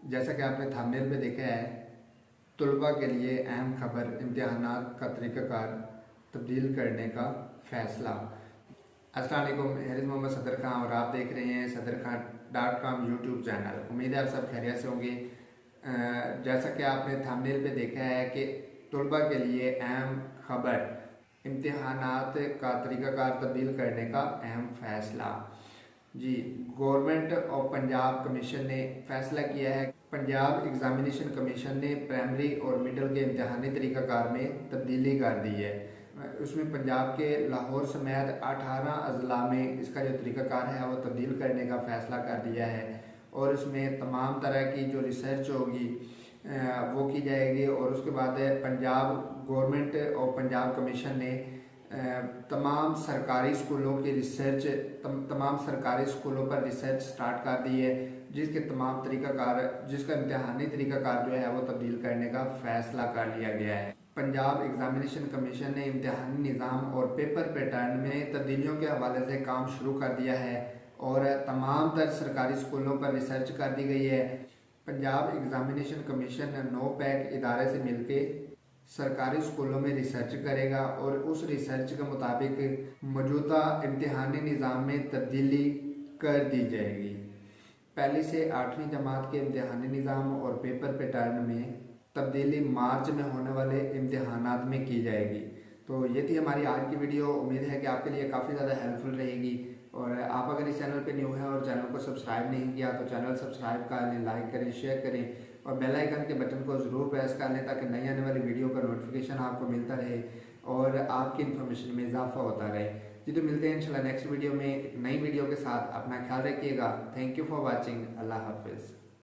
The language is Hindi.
जैसा कि आपने थंबनेल पे देखा है, तलबा के लिए अहम खबर, इम्तिहानात का तरीक़ाकार तब्दील करने का फ़ैसला। अस्सलाम वालेकुम, हैरिस मोहम्मद सदर खां और आप देख रहे हैं सदरखान.com यूट्यूब चैनल। उम्मीद है आप सब खैरियत से होंगे। जैसा कि आपने थंबनेल पे देखा है कि तलबा के लिए अहम खबर, इम्तिहानात का तरीक़ाकार तब्दील करने का अहम फ़ैसला। जी, गवर्नमेंट ऑफ पंजाब कमीशन ने फैसला किया है। पंजाब एग्जामिनेशन कमीशन ने प्राइमरी और मिडिल के इम्तहानी तरीक़ाकार में तब्दीली कर दी है। उसमें पंजाब के लाहौर समेत 18 अजला में इसका जो तरीक़ाकार है वो तब्दील करने का फ़ैसला कर दिया है और इसमें तमाम तरह की जो रिसर्च होगी वो की जाएगी। और उसके बाद पंजाब गवर्नमेंट और पंजाब कमीशन ने तमाम सरकारी स्कूलों की रिसर्च तमाम सरकारी स्कूलों पर रिसर्च स्टार्ट कर दी है, जिसके तमाम तरीक़ाकार जिसका इम्तिहानी तरीक़ाकार जो है वो तब्दील करने का फ़ैसला कर लिया गया है। पंजाब एग्जामिनेशन कमीशन ने इम्तिहानी निज़ाम और पेपर पैटर्न में तब्दीलियों के हवाले से काम शुरू कर दिया है और तमाम तर सरकारी स्कूलों पर रिसर्च कर दी गई है। पंजाब एग्जामिनेशन कमीशन 9 पैक इदारे से मिलकर सरकारी स्कूलों में रिसर्च करेगा और उस रिसर्च के मुताबिक मौजूदा इम्तिहानी निज़ाम में तब्दीली कर दी जाएगी। पहली से 8वीं जमात के इम्तिहानी निज़ाम और पेपर पैटर्न में तब्दीली मार्च में होने वाले इम्तिहानात में की जाएगी। तो ये थी हमारी आज की वीडियो। उम्मीद है कि आपके लिए काफ़ी ज़्यादा हेल्पफुल रहेगी। और आप अगर इस चैनल पे न्यू हैं और चैनल को सब्सक्राइब नहीं किया तो चैनल सब्सक्राइब कर लें, लाइक करें, शेयर करें और बेल आइकन के बटन को ज़रूर प्रेस कर लें ताकि नई आने वाली वीडियो का नोटिफिकेशन आपको मिलता रहे और आपकी इन्फॉर्मेशन में इजाफा होता रहे। जी, तो मिलते हैं इंशाल्लाह नेक्स्ट वीडियो में एक नई वीडियो के साथ। अपना ख्याल रखिएगा। Thank you for watching. Allah हाफिज़।